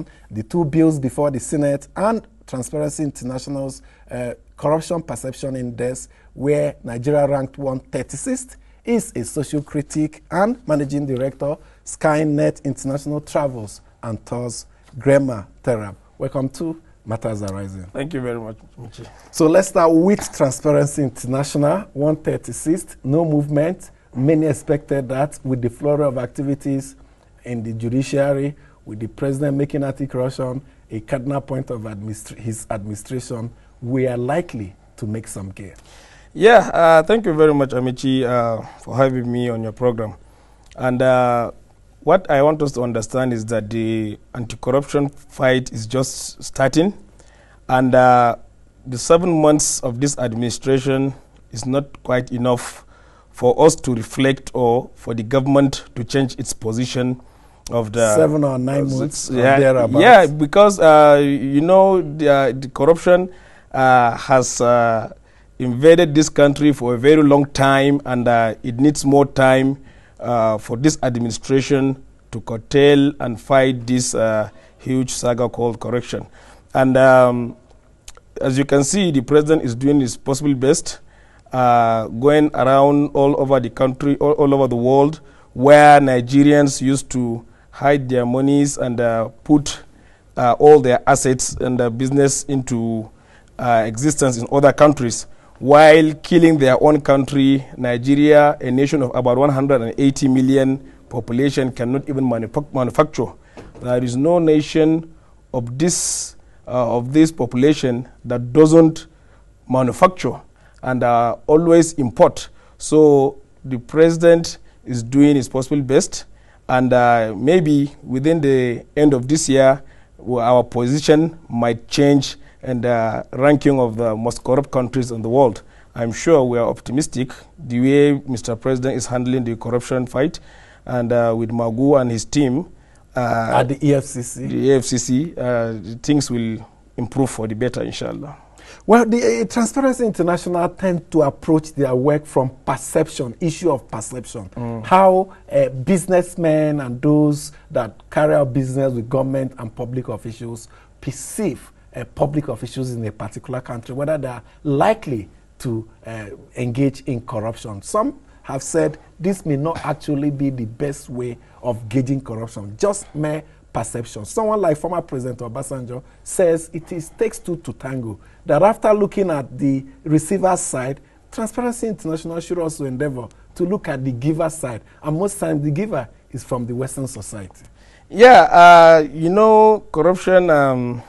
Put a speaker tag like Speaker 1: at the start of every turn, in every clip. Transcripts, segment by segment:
Speaker 1: Corruption, the 2 bills before the Senate, and Transparency International's Corruption Perception Index, where Nigeria ranked 136th, is a social critic and managing director, Skynet International Travels and Tours, Grema Terab. Welcome to Matters Arising.
Speaker 2: Thank you very much, Michi.
Speaker 1: So let's start with Transparency International, 136th, no movement. Many expected that with the flurry of activities in the judiciary, with the president making anti-corruption a cardinal point of his administration, we are likely to make some gain.
Speaker 2: Yeah, thank you very much, Amici, for having me on your program. And what I want us to understand is that the anti-corruption fight is just starting, and the 7 months of this administration is not quite enough for us to reflect or for the government to change its position of the
Speaker 1: 7 or 9 months.
Speaker 2: Yeah, because you know the corruption has invaded this country for a very long time, and it needs more time for this administration to curtail and fight this huge saga called corruption. And as you can see, the president is doing his possible best, going around all over the country, all over the world, where Nigerians used to hide their monies and put all their assets and business into existence in other countries, while killing their own country. Nigeria, a nation of about 180 million population, cannot even manufacture. There is no nation of this population that doesn't manufacture and always import. So the president is doing his possible best, and maybe within the end of this year, our position might change and ranking of the most corrupt countries in the world. I'm sure we are optimistic the way Mr. President is handling the corruption fight, and with Magu and his team
Speaker 1: at the EFCC,
Speaker 2: things will improve for the better, inshallah.
Speaker 1: Well, the Transparency International tend to approach their work from perception, issue of perception. How businessmen and those that carry out business with government and public officials perceive public officials in a particular country, whether they are likely to engage in corruption. Some have said this may not actually be the best way of gauging corruption, just mere perception. Someone like former President Obasanjo says takes 2 to tango, that after looking at the receiver side, Transparency International should also endeavor to look at the giver side, and most times the giver is from the Western society.
Speaker 2: Yeah, you know, corruption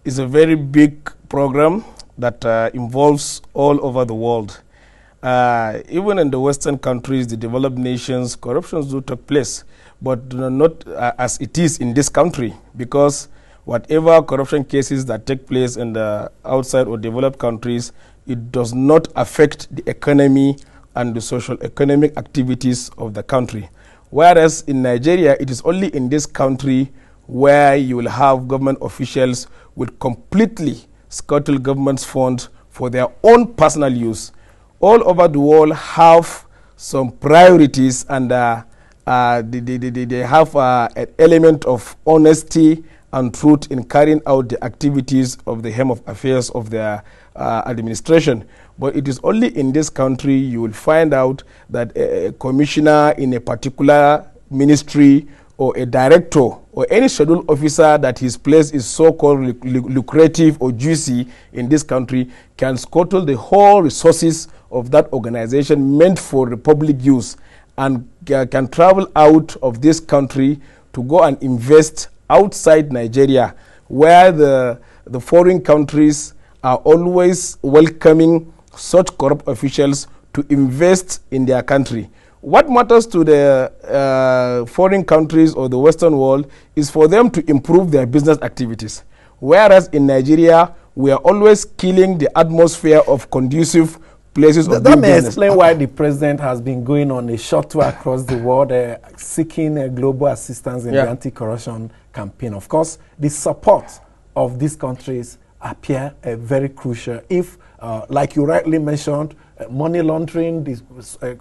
Speaker 2: is a very big program that involves all over the world. Even in the Western countries, the developed nations, corruptions do take place, but not as it is in this country, because whatever corruption cases that take place in the outside or developed countries, it does not affect the economy and the social economic activities of the country. Whereas in Nigeria, it is only in this country where you will have government officials with completely scuttle government's funds for their own personal use. All over the world have some priorities, and they have an element of honesty and truth in carrying out the activities of the hem of affairs of their administration. But it is only in this country you will find out that a commissioner in a particular ministry or a director or any scheduled officer that his place is so-called lucrative or juicy in this country can scuttle the whole resources of that organization meant for the public use, and can travel out of this country to go and invest outside Nigeria, where the foreign countries are always welcoming such corrupt officials to invest in their country. What matters to the foreign countries or the Western world is for them to improve their business activities. Whereas in Nigeria, we are always killing the atmosphere of conducive places of
Speaker 1: that
Speaker 2: doing
Speaker 1: may
Speaker 2: business.
Speaker 1: explain why the president has been going on a short tour across the world, seeking global assistance in the anti-corruption campaign. Of course, the support of these countries appear very crucial if, like you rightly mentioned, money laundering,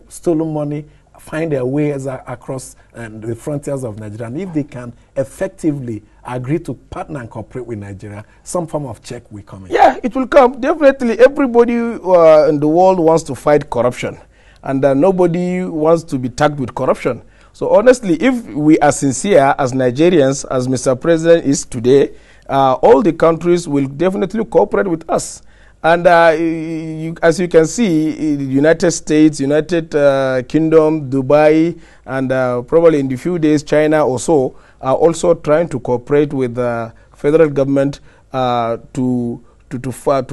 Speaker 1: stolen money find their ways across the frontiers of Nigeria, and if they can effectively agree to partner and cooperate with Nigeria, some form of check will come in.
Speaker 2: Yeah, it will come. Definitely, everybody in the world wants to fight corruption, and nobody wants to be tagged with corruption. So honestly, if we are sincere as Nigerians, as Mr. President is today, all the countries will definitely cooperate with us. And as you can see, the United States, United Kingdom, Dubai, and probably in the few days, China or so, are also trying to cooperate with the federal government to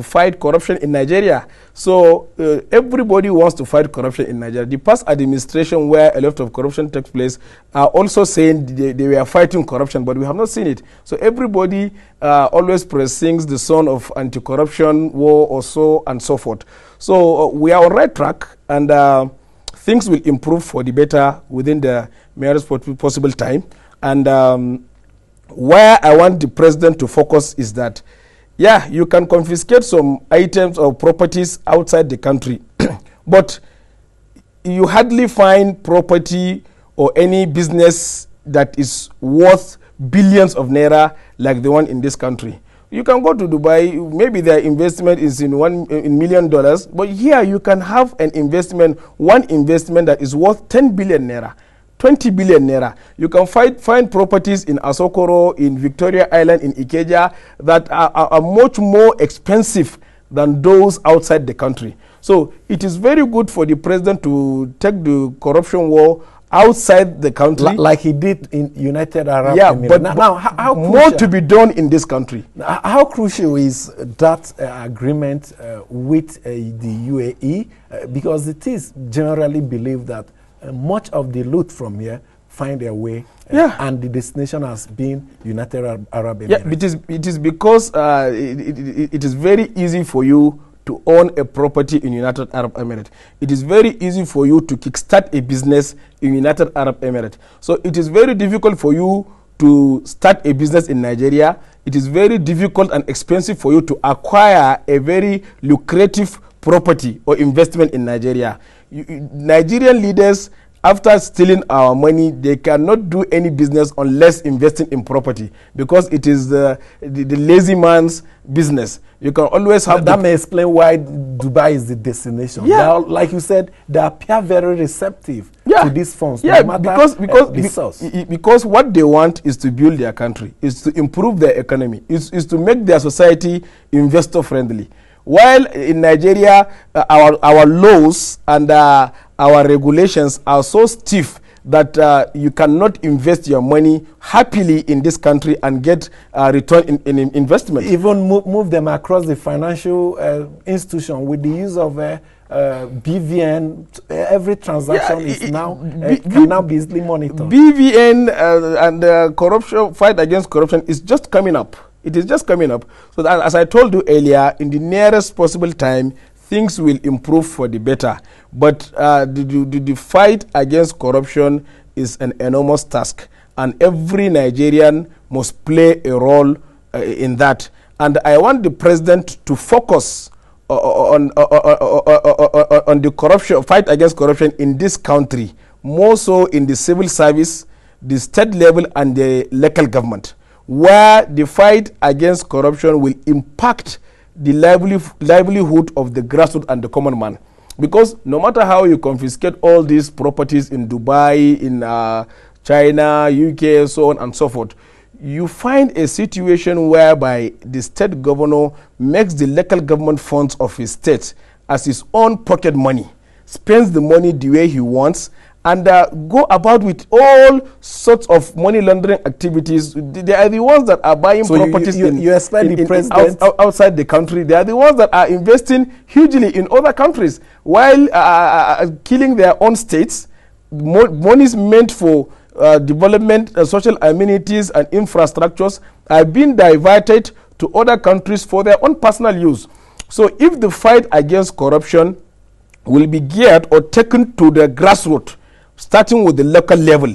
Speaker 2: fight corruption in Nigeria. So everybody wants to fight corruption in Nigeria. The past administration where a lot of corruption takes place are also saying they were fighting corruption, but we have not seen it. So everybody always sings the song of anti-corruption war or so and so forth. So we are on right track, and things will improve for the better within the merest possible time. And where I want the president to focus is that, yeah, you can confiscate some items or properties outside the country, but you hardly find property or any business that is worth billions of naira like the one in this country. You can go to Dubai, maybe their investment is in $1 million, but here you can have an investment, one investment that is worth 10 billion naira. 20 billion naira. You can find properties in Asokoro, in Victoria Island, in Ikeja that are much more expensive than those outside the country. So it is very good for the president to take the corruption war outside the country.
Speaker 1: Like he did in United Arab Emirates.
Speaker 2: Yeah, but
Speaker 1: now how
Speaker 2: more
Speaker 1: crucial,
Speaker 2: to be done in this country.
Speaker 1: How crucial is that agreement with the UAE? Because it is generally believed that much of the loot from here find their way, and the destination has been United Arab Emirates.
Speaker 2: Yeah, it is because it is very easy for you to own a property in United Arab Emirates. It is very easy for you to kickstart a business in United Arab Emirates. So it is very difficult for you to start a business in Nigeria. It is very difficult and expensive for you to acquire a very lucrative property or investment in Nigeria. Nigerian leaders, after stealing our money, they cannot do any business unless investing in property, because it is the lazy man's business. You can always have
Speaker 1: that may explain why Dubai is the destination.
Speaker 2: Yeah,
Speaker 1: now, like you said, they appear very receptive to these funds.
Speaker 2: Yeah,
Speaker 1: no matter,
Speaker 2: because what they want is to build their country, is to improve their economy, is to make their society investor friendly. While in Nigeria, our laws and our regulations are so stiff that you cannot invest your money happily in this country and get a return in investment.
Speaker 1: Even move them across the financial institution with the use of BVN. Every transaction is now can now be easily monitored.
Speaker 2: BVN and corruption, fight against corruption is just coming up. It is just coming up. So that, as I told you earlier, in the nearest possible time, things will improve for the better. But the fight against corruption is an enormous task, and every Nigerian must play a role in that. And I want the president to focus on the corruption, fight against corruption in this country, more so in the civil service, the state level, and the local government, where the fight against corruption will impact the livelihood of the grassroots and the common man. Because no matter how you confiscate all these properties in Dubai, in China, UK, so on and so forth, you find a situation whereby the state governor makes the local government funds of his state as his own pocket money, spends the money the way he wants, and go about with all sorts of money laundering activities. They are the ones that are buying properties outside the country. They are the ones that are investing hugely in other countries while killing their own states. Monies meant for development, social amenities and infrastructures are being diverted to other countries for their own personal use. So if the fight against corruption will be geared or taken to the grassroots, starting with the local level,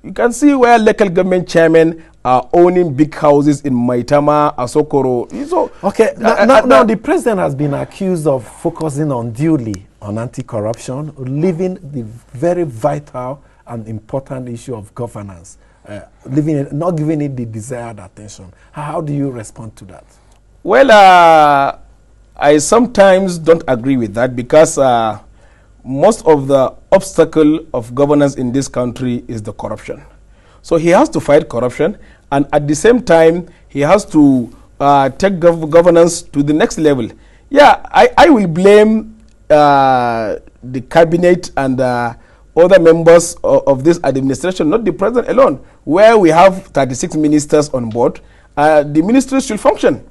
Speaker 2: you can see where local government chairmen are owning big houses in Maitama, Asokoro. So,
Speaker 1: okay, now the president has been accused of focusing unduly on anti-corruption, leaving the very vital and important issue of governance, not giving it the desired attention. How do you respond to that?
Speaker 2: Well, I sometimes don't agree with that because most of the obstacle of governance in this country is the corruption. So he has to fight corruption, and at the same time, he has to take governance to the next level. Yeah, I will blame the cabinet and other members of this administration, not the president alone. Where we have 36 ministers on board, the ministries should function.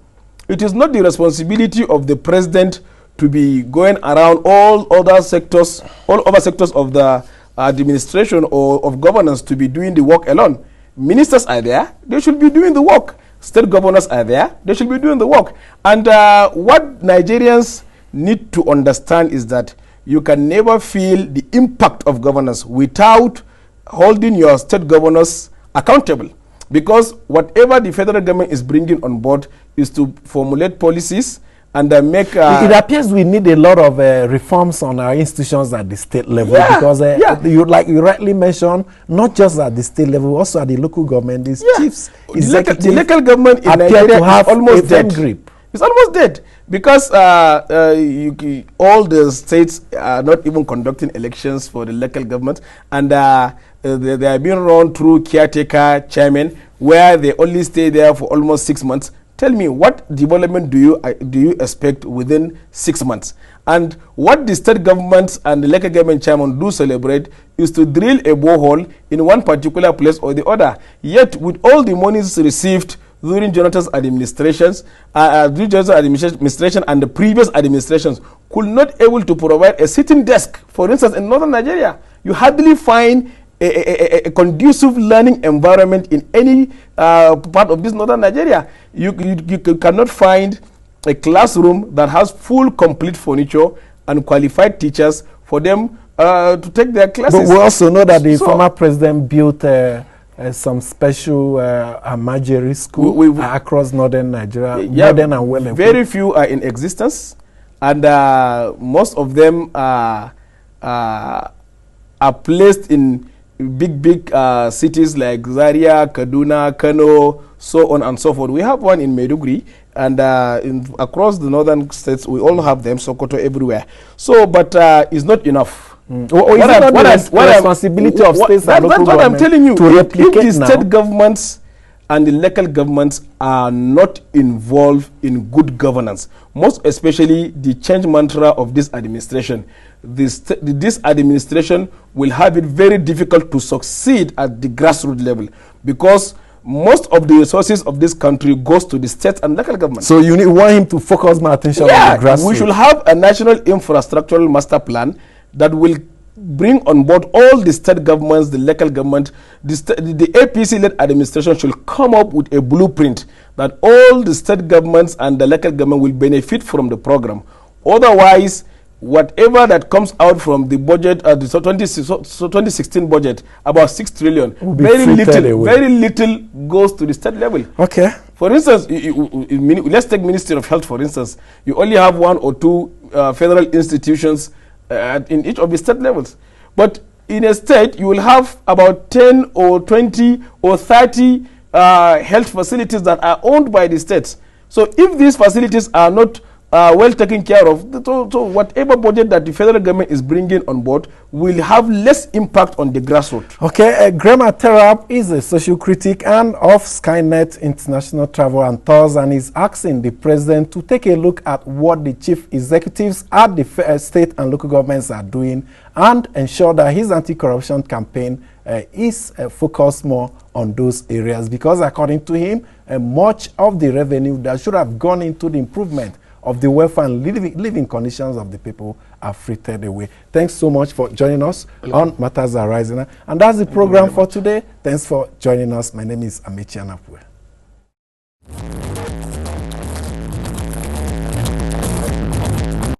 Speaker 2: It is not the responsibility of the president to be going around all other sectors of the administration or of governance to be doing the work alone. Ministers are there, they should be doing the work. State governors are there, they should be doing the work. And what Nigerians need to understand is that you can never feel the impact of governance without holding your state governors accountable. Because whatever the federal government is bringing on board is to formulate policies and make...
Speaker 1: it appears we need a lot of reforms on our institutions at the state level, because you rightly mentioned, not just at the state level, also at the local government, these chiefs,
Speaker 2: the local government in Nigeria to have almost dead. Grip. It's almost dead because all the states are not even conducting elections for the local government, and they are being run through caretaker chairmen where they only stay there for almost 6 months. Tell me, what development do you expect within 6 months? And what the state governments and the local government chairman do celebrate is to drill a borehole in one particular place or the other. Yet, with all the monies received during Jonathan's administrations, and the previous administrations, could not able to provide a sitting desk. For instance, in northern Nigeria, you hardly find a conducive learning environment in any part of this northern Nigeria. You cannot find a classroom that has full, complete furniture and qualified teachers for them to take their classes.
Speaker 1: But we also know that the former president built some special Amajiri school across northern Nigeria, modern and well equipped.
Speaker 2: Very few are in existence, and most of them are placed in big cities like Zaria, Kaduna, Kano, so on and so forth. We have one in Maiduguri, and across the northern states, we all have them, Sokoto, everywhere. So, but it's not enough.
Speaker 1: What responsibility of states and local governments? That's what I'm telling you.
Speaker 2: If the state governments and the local governments are not involved in good governance, most especially the change mantra of this administration, this administration will have it very difficult to succeed at the grassroots level, because most of the resources of this country goes to the state and local government.
Speaker 1: So you want him to focus more attention on the grassroots.
Speaker 2: We should have a national infrastructural master plan that will bring on board all the state governments, the local government. The APC-led administration should come up with a blueprint that all the state governments and the local government will benefit from the program. Otherwise, whatever that comes out from the budget, the 2016 budget, about 6 trillion, very little goes to the state level.
Speaker 1: Okay.
Speaker 2: For instance, let's take Ministry of Health, for instance. You only have 1 or 2 federal institutions in each of the state levels. But in a state, you will have about 10 or 20 or 30 health facilities that are owned by the states. So if these facilities are not well taken care of, so whatever budget that the federal government is bringing on board will have less impact on the grassroots.
Speaker 1: Okay, Grema Terap is a social critic and of Skynet International Travel and Tours, and is asking the president to take a look at what the chief executives at the state and local governments are doing and ensure that his anti-corruption campaign is focused more on those areas, because according to him, much of the revenue that should have gone into the improvement of the welfare and living conditions of the people are frittered away. Thanks so much for joining us on Matters Arising. And that's the program for today. Thanks for joining us. My name is Amechi Anapwe.